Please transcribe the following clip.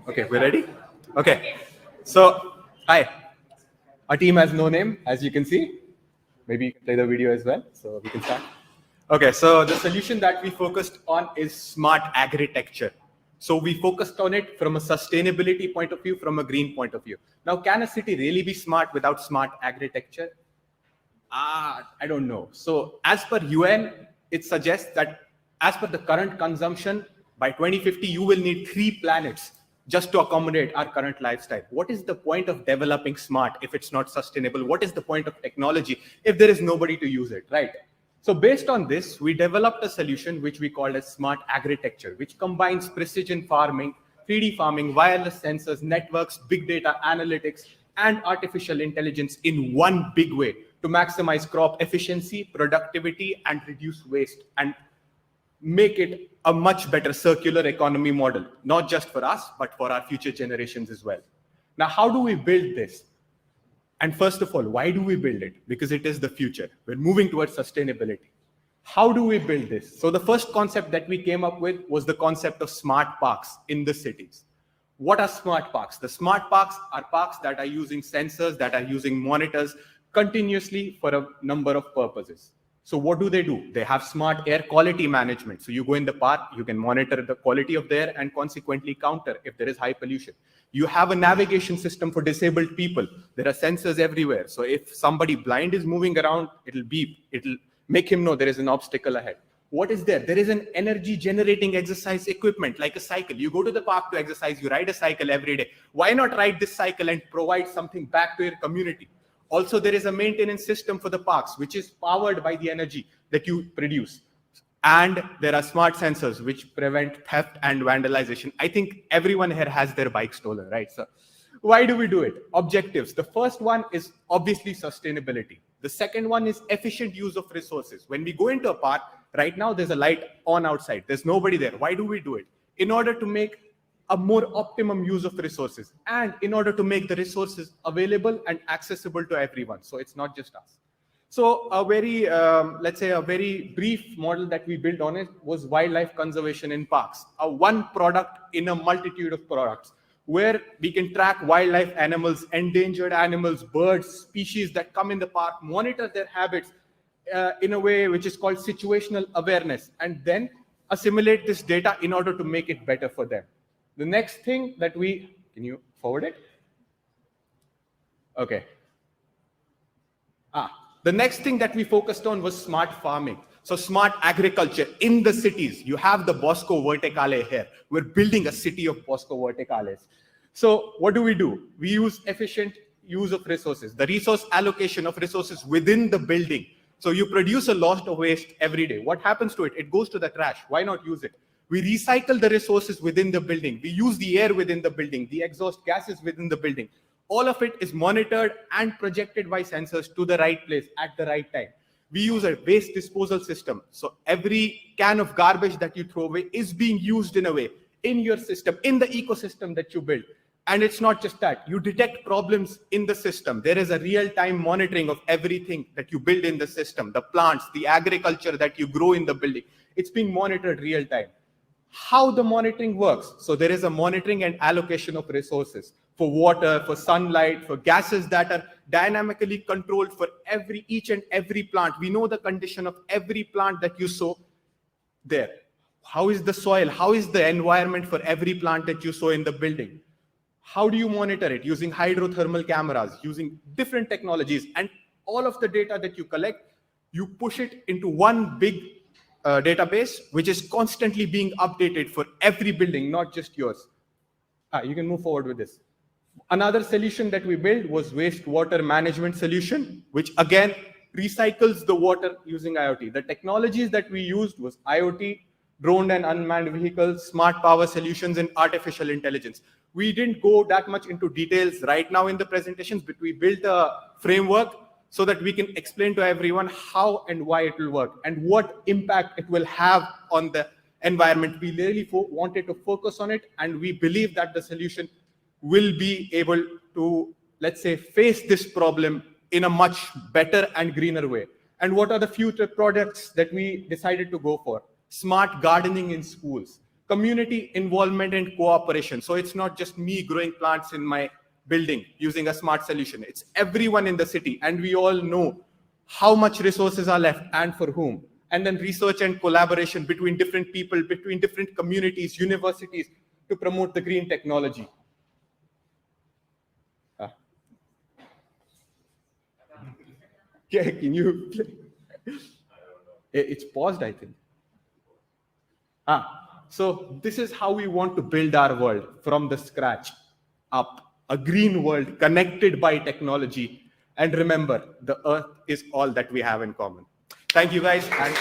Okay, we're ready? Okay. So, hi. Our team has no name, as you can see. Maybe you can play the video as well, so we can start. Okay, so the solution that we focused on is smart agritecture. So we focused on it from a sustainability point of view, from a green point of view. Now, can a city really be smart without smart agritecture? I don't know. So as per UN, it suggests that as per the current consumption, by 2050, you will need 3 planets just to accommodate our current lifestyle. What is the point of developing smart if it's not sustainable? What is the point of technology if there is nobody to use it, right? So based on this, we developed a solution which we called as smart agritecture, which combines precision farming, 3D farming, wireless sensors, networks, big data analytics, and artificial intelligence in one big way to maximize crop efficiency, productivity, and reduce waste, and make it a much better circular economy model, not just for us, but for our future generations as well. Now, how do we build this? And first of all, why do we build it? Because it is the future. We're moving towards sustainability. How do we build this? So the first concept that we came up with was the concept of smart parks in the cities. What are smart parks? The smart parks are parks that are using sensors, that are using monitors continuously for a number of purposes. So what do? They have smart air quality management. So you go in the park, you can monitor the quality of the air and consequently counter if there is high pollution. You have a navigation system for disabled people. There are sensors everywhere. So if somebody blind is moving around, it'll beep. It'll make him know there is an obstacle ahead. What is there? There is an energy generating exercise equipment like a cycle. You go to the park to exercise, you ride a cycle every day. Why not ride this cycle and provide something back to your community? Also, there is a maintenance system for the parks, which is powered by the energy that you produce. And there are smart sensors which prevent theft and vandalization. I think everyone here has their bike stolen, right? So why do we do it? Objectives. The first one is obviously sustainability. The second one is efficient use of resources. When we go into a park, right now there's a light on outside. There's nobody there. Why do we do it? In order to make a more optimum use of resources and in order to make the resources available and accessible to everyone. So it's not just us. So a very, let's say a very brief model that we built on it was wildlife conservation in parks. A one product in a multitude of products where we can track wildlife animals, endangered animals, birds, species that come in the park, monitor their habits in a way which is called situational awareness, and then assimilate this data in order to make it better for them. The next thing that can you forward it? Okay. The next thing that we focused on was smart farming. So smart agriculture in the cities. You have the Bosco Verticale here. We're building a city of Bosco Verticales. So what do? We use efficient use of resources, the resource allocation of resources within the building. So you produce a lot of waste every day. What happens to it? It goes to the trash. Why not use it? We recycle the resources within the building. We use the air within the building, the exhaust gases within the building. All of it is monitored and projected by sensors to the right place at the right time. We use a waste disposal system. So every can of garbage that you throw away is being used in a way in your system, in the ecosystem that you build. And it's not just that. You detect problems in the system. There is a real-time monitoring of everything that you build in the system, the plants, the agriculture that you grow in the building. It's being monitored real-time. How the monitoring works? So there is a monitoring and allocation of resources for water, for sunlight, for gases that are dynamically controlled for each and every plant. We know the condition of every plant that you sow there. How is the soil? How is the environment for every plant that you sow in the building? How do you monitor it? Using hydrothermal cameras, using different technologies, and all of the data that you collect, you push it into one big database, which is constantly being updated for every building, not just yours. You can move forward with this. Another solution that we built was wastewater management solution, which again recycles the water using IoT. The technologies that we used was IoT, drone and unmanned vehicles, smart power solutions, and artificial intelligence. We didn't go that much into details right now in the presentations, but we built a framework so that we can explain to everyone how and why it will work and what impact it will have on the environment. We really wanted to focus on it, and we believe that the solution will be able to, let's say, face this problem in a much better and greener way. And what are the future products that we decided to go for? Smart gardening in schools. community involvement and cooperation. So it's not just me growing plants in my building using a smart solution. It's everyone in the city, and we all know how much resources are left and for whom. And then research and collaboration between different people, between different communities, universities, to promote the green technology. Yeah, can you play? It's paused, I think. So this is how we want to build our world from the scratch up. A green world connected by technology. And remember, the earth is all that we have in common. Thank you, guys. And